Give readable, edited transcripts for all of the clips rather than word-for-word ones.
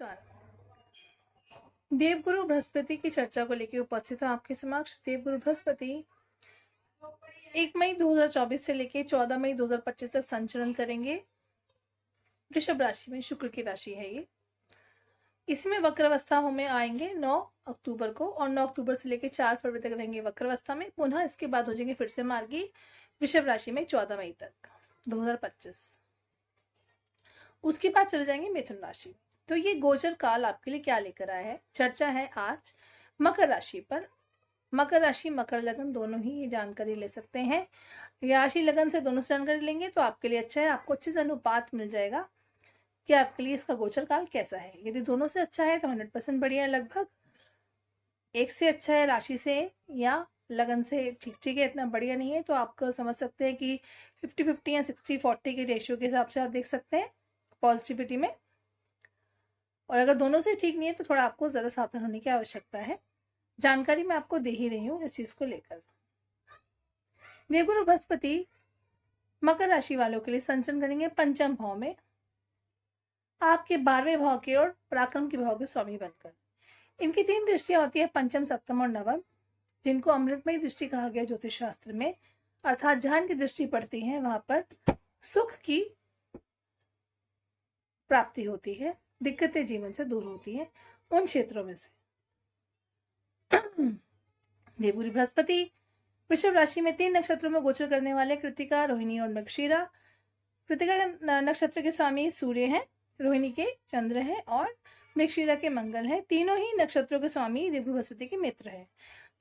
नमस्कार। देवगुरु बृहस्पति की चर्चा को लेकर उपस्थित हूँ आपके समक्ष। देवगुरु बृहस्पति 1 मई 2024 से लेकर 14 मई 2025 तक संचरण करेंगे। वृषभ राशि में, शुक्र की राशि है ये। इसमें वक्रावस्था में आएंगे 9 अक्टूबर को और 9 अक्टूबर से लेकर 4 फरवरी तक रहेंगे वक्रावस्था में। पुनः इसके बाद हो जाएंगे फिर से मार्गी वृषभ राशि में 14 मई तक 2025। उसके बाद चले जाएंगे मिथुन राशि। तो ये गोचर काल आपके लिए क्या लेकर आया है, चर्चा है आज मकर राशि पर। मकर राशि, मकर लगन दोनों ही ये जानकारी ले सकते हैं। राशि लगन से दोनों से जानकारी लेंगे तो आपके लिए अच्छा है, आपको अच्छे से अनुपात मिल जाएगा कि आपके लिए इसका गोचर काल कैसा है। यदि दोनों से अच्छा है तो 100% बढ़िया है, लगभग एक से अच्छा है राशि से या लगन से ठीक ठीक है, इतना बढ़िया नहीं है। तो आपको समझ सकते हैं कि 50-50 या 60-40 के रेशियो के हिसाब से आप देख सकते हैं पॉजिटिविटी में। और अगर दोनों से ठीक नहीं है तो थोड़ा आपको ज़्यादा सावधान होने की आवश्यकता है। जानकारी मैं आपको दे ही रही हूँ इस चीज़ को लेकर। देवगुरु बृहस्पति मकर राशि वालों के लिए संचरण करेंगे पंचम भाव में, आपके 12वें भाव के और पराक्रम के भाव के स्वामी बनकर। इनकी 3 दृष्टियां होती है, पंचम, सप्तम और नवम, जिनको अमृतमयी दृष्टि कहा गया ज्योतिष शास्त्र में। अर्थात जहां की दृष्टि पड़ती है वहां पर सुख की प्राप्ति होती है, दिक्कतें जीवन से दूर होती हैं उन क्षेत्रों में से। देवगुरु बृहस्पति वृषभ राशि में 3 नक्षत्रों में गोचर करने वाले कृतिका, रोहिणी और मृगशिरा। कृतिका नक्षत्र के स्वामी सूर्य हैं, रोहिणी के चंद्र हैं और मृगशिरा के मंगल हैं। तीनों ही नक्षत्रों के स्वामी देवगुरु बृहस्पति के मित्र हैं,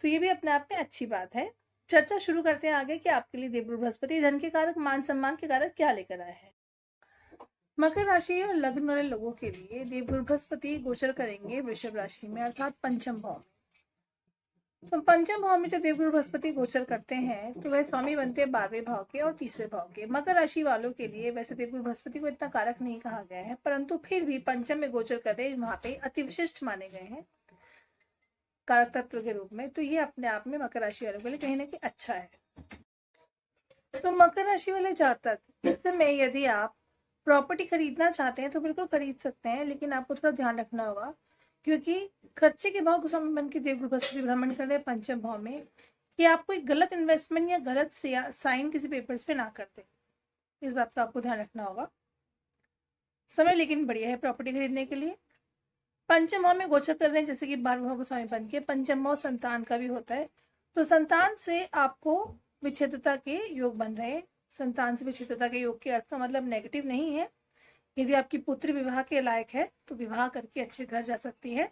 तो ये भी अपने आप में अच्छी बात है। चर्चा शुरू करते हैं आगे कि आपके लिए देवगुरु बृहस्पति धन के कारक, मान सम्मान के कारक क्या लेकर आए हैं। मकर राशि और लग्न वाले लोगों के लिए देवगुरु बृहस्पति गोचर करेंगे वृषभ राशि में, अर्थात पंचम भाव में। तो पंचम भाव में जो देवगुरु बृहस्पति गोचर करते हैं तो वह स्वामी बनते हैं 12वें भाव के और 3रे भाव के। मकर राशि वालों के लिए वैसे देवगुरु बृहस्पति को इतना कारक नहीं कहा गया है, परंतु फिर भी पंचम में गोचर कर रहे वहां पे अति विशिष्ट माने गए हैं कारक तत्व के रूप में। तो ये अपने आप में मकर राशि वालों के लिए कहीं ना कहीं अच्छा है। तो मकर राशि वाले जातक इस समय यदि आप प्रॉपर्टी खरीदना चाहते हैं तो बिल्कुल खरीद सकते हैं, लेकिन आपको थोड़ा ध्यान रखना होगा क्योंकि खर्चे के भाव को स्वामी बन के देवगुरु बृहस्पति भ्रमण कर रहे पंचम भाव में, कि आप कोई गलत इन्वेस्टमेंट या गलत साइन किसी पेपर्स पे ना करते। इस बात का आपको ध्यान रखना होगा। समय लेकिन बढ़िया है प्रॉपर्टी खरीदने के लिए। पंचम भाव में गोचर कर रहे हैं जैसे कि 12वें भाव को स्वामी बन के। पंचम भाव संतान का भी होता है, तो संतान से आपको विच्छेदता के योग बन रहे हैं। संतान से विच्छेदता के योग के अर्थ का मतलब नेगेटिव नहीं है। यदि आपकी पुत्री विवाह के लायक है तो विवाह करके अच्छे घर जा सकती है।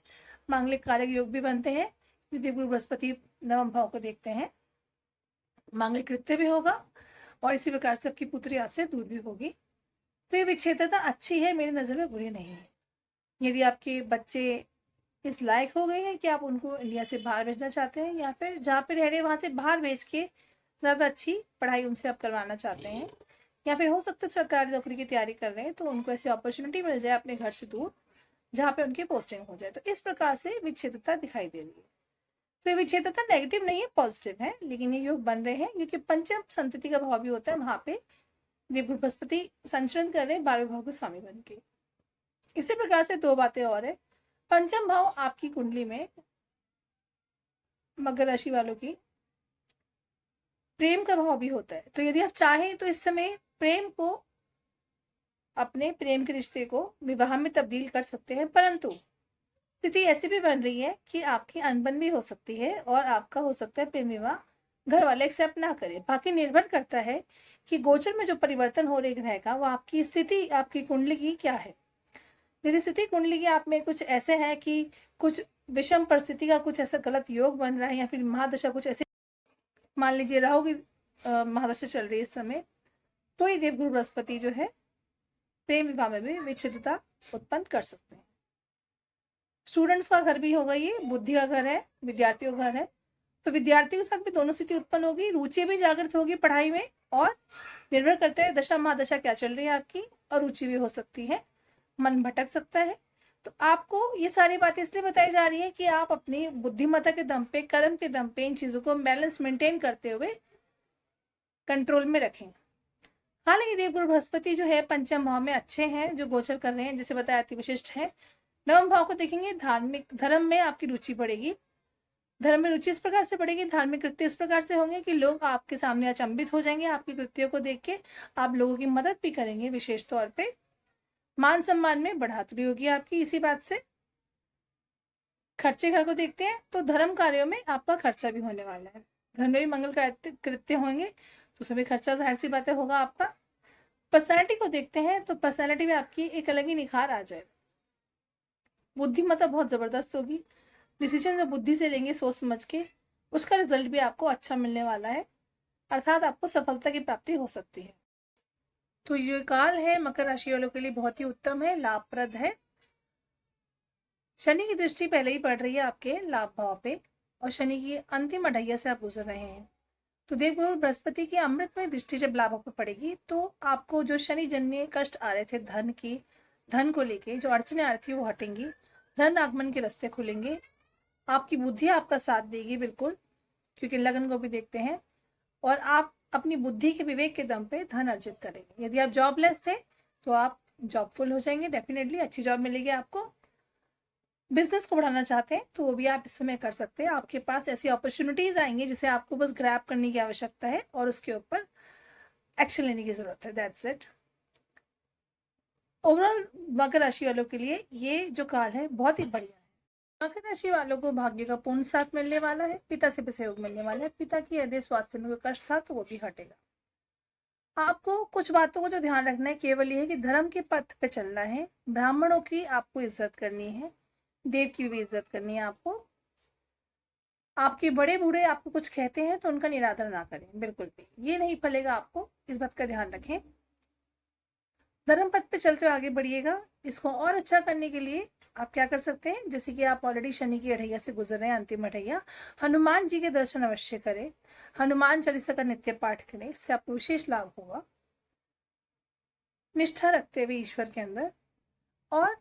मांगलिक कारक योग भी बनते हैं, देवगुरु बृहस्पति नवम भाव को देखते हैं। मांगलिक कृत्य भी होगा और इसी प्रकार से आपकी पुत्री आपसे दूर भी होगी। तो ये विच्छेदता अच्छी है, मेरी नजर में बुरी नहीं है। यदि आपके बच्चे इस लायक हो गए हैं कि आप उनको इंडिया से बाहर भेजना चाहते हैं या फिर जहाँ पे रह रहे हैं वहां से बाहर भेज के ज़्यादा अच्छी पढ़ाई उनसे आप करवाना चाहते हैं, या फिर हो सकता है सरकारी नौकरी की तैयारी कर रहे हैं तो उनको ऐसी अपॉर्चुनिटी मिल जाए अपने घर से दूर जहाँ पे उनकी पोस्टिंग हो जाए, तो इस प्रकार से विच्छेदता दिखाई दे रही है। तो ये विच्छेदता नेगेटिव नहीं है, पॉजिटिव है, लेकिन ये योग बन रहे हैं क्योंकि पंचम संतति का भाव भी होता है, वहां पे देवगुरु बृहस्पति संचरण कर रहे हैं 12वें भाव के स्वामी बन के। इसी प्रकार से 2 बातें और है। पंचम भाव आपकी कुंडली में मकर राशि वालों की प्रेम का भाव भी होता है, तो यदि आप चाहें तो इस समय प्रेम को, अपने प्रेम के रिश्ते को विवाह में तब्दील कर सकते हैं, परंतु स्थिति ऐसी भी बन रही है कि आपकी अनबन भी हो सकती है और आपका हो सकता है प्रेम विवाह घर वाले एक्सेप्ट ना करें। बाकी निर्भर करता है कि गोचर में जो परिवर्तन हो रहे ग्रह का वो आपकी स्थिति, आपकी कुंडली की क्या है। यदि स्थिति कुंडली की आप में कुछ ऐसे है कि कुछ विषम परिस्थिति का कुछ ऐसा गलत योग बन रहा है या फिर महादशा कुछ ऐसे, मान लीजिए राहु की महादशा चल रही है इस समय, तो ये देवगुरु बृहस्पति जो है प्रेम विवाह में भी विच्छेदता उत्पन्न कर सकते हैं। स्टूडेंट्स का घर भी होगा, ये बुद्धि का घर है, विद्यार्थियों का घर है, तो विद्यार्थियों के साथ भी दोनों स्थिति उत्पन्न होगी, रुचि भी जागृत होगी पढ़ाई में, और निर्भर करता है दशा महादशा क्या चल रही है आपकी, और रुचि भी हो सकती है, मन भटक सकता है। तो आपको ये सारी बातें इसलिए बताई जा रही है कि आप अपनी बुद्धिमत्ता के दम पे, कर्म के दम पे इन चीजों को बैलेंस मेंटेन करते हुए कंट्रोल में रखें। हालांकि देवगुरु बृहस्पति जो है पंचम भाव में अच्छे हैं, जो गोचर कर रहे हैं, जैसे बताया अति विशिष्ट है, नवम भाव को देखेंगे, धार्मिक धर्म में आपकी रुचि बढ़ेगी। धर्म में रुचि इस प्रकार से बढ़ेगी, धार्मिक कृत्य इस प्रकार से होंगे कि लोग आपके सामने अचंभित हो जाएंगे आपकी कृत्यों को देख के, आप लोगों की मदद भी करेंगे विशेष तौर पे। मान सम्मान में बढ़ोतरी होगी आपकी इसी बात से। खर्चे घर को देखते हैं तो धर्म कार्यों में आपका खर्चा भी होने वाला है, घर में भी मंगल कृत्य होंगे तो उसमें भी खर्चा जाहिर सी बातें होगा आपका। पर्सनैलिटी को देखते हैं तो पर्सनैलिटी में आपकी एक अलग ही निखार आ जाए। बुद्धिमत्ता बहुत जबरदस्त होगी, डिसीजन जो बुद्धि से लेंगे सोच समझ के, उसका रिजल्ट भी आपको अच्छा मिलने वाला है, अर्थात आपको सफलता की प्राप्ति हो सकती है। तो ये काल है मकर राशि वालों के लिए बहुत ही उत्तम है, लाभप्रद है। शनि की दृष्टि पहले ही पड़ रही है आपके लाभ भाव पे, और शनि की अंतिम अढ़ैया से आप गुजर रहे हैं। तो देवगुरु बृहस्पति की अमृतमय दृष्टि जब लाभ पर पड़ेगी तो आपको जो शनि जन्य कष्ट आ रहे थे धन को लेके जो अड़चने आ रही थी वो हटेंगी, धन आगमन के रास्ते खुलेंगे, आपकी बुद्धि आपका साथ देगी बिल्कुल, क्योंकि लगन को भी देखते हैं, और आप अपनी बुद्धि के विवेक के दम पे धन अर्जित करेंगे। यदि आप जॉबलेस थे तो आप जॉबफुल हो जाएंगे, डेफिनेटली अच्छी जॉब मिलेगी आपको। बिजनेस को बढ़ाना चाहते हैं तो वो भी आप इस समय कर सकते हैं, आपके पास ऐसी अपॉर्चुनिटीज आएंगी जिसे आपको बस ग्रैब करने की आवश्यकता है और उसके ऊपर एक्शन लेने की जरूरत है, दैट्स इट। ओवरऑल मकर राशि वालों के लिए ये जो काल है बहुत ही बढ़िया है। मकर राशि वालों को भाग्य का पूर्ण साथ मिलने वाला है, पिता से भी सहयोग मिलने वाला है, पिता की यदि स्वास्थ्य में कोई कष्ट था तो वो भी हटेगा। आपको कुछ बातों को जो ध्यान रखना है केवल ये है कि धर्म के पथ पे चलना है, ब्राह्मणों की आपको इज्जत करनी है, देव की भी इज्जत करनी है आपको। आपके बड़े बूढ़े आपको कुछ कहते हैं तो उनका निरादर ना करें, बिल्कुल भी ये नहीं फलेगा, आपको इस बात का ध्यान रखें। धर्म पथ पे चलते हुए आगे बढ़िएगा। इसको और अच्छा करने के लिए आप क्या कर सकते हैं, जैसे कि आप ऑलरेडी शनि की अढ़ैया से गुजर रहे हैं, अंतिम अढ़ैया, हनुमान जी के दर्शन अवश्य करें, हनुमान चालीसा का नित्य पाठ करें, इससे आपको विशेष लाभ होगा। निष्ठा रखते हुए ईश्वर के अंदर, और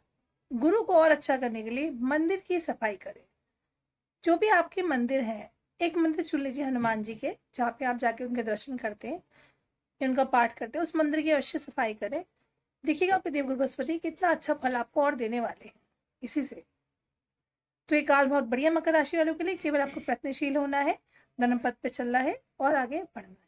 गुरु को और अच्छा करने के लिए मंदिर की सफाई करें। जो भी आपके मंदिर हैं, एक मंदिर चुन लीजिए हनुमान जी के, जहाँ पे आप जाके उनके दर्शन करते हैं या उनका पाठ करते हैं, उस मंदिर की अवश्य सफाई करें। देखिएगा आपके देवगुरु बृहस्पति कितना अच्छा फल आपको और देने वाले हैं इसी से। तो ये काल बहुत बढ़िया मकर राशि वालों के लिए, केवल आपको प्रयत्नशील होना है, धर्म पथ पे चलना है और आगे बढ़ना है।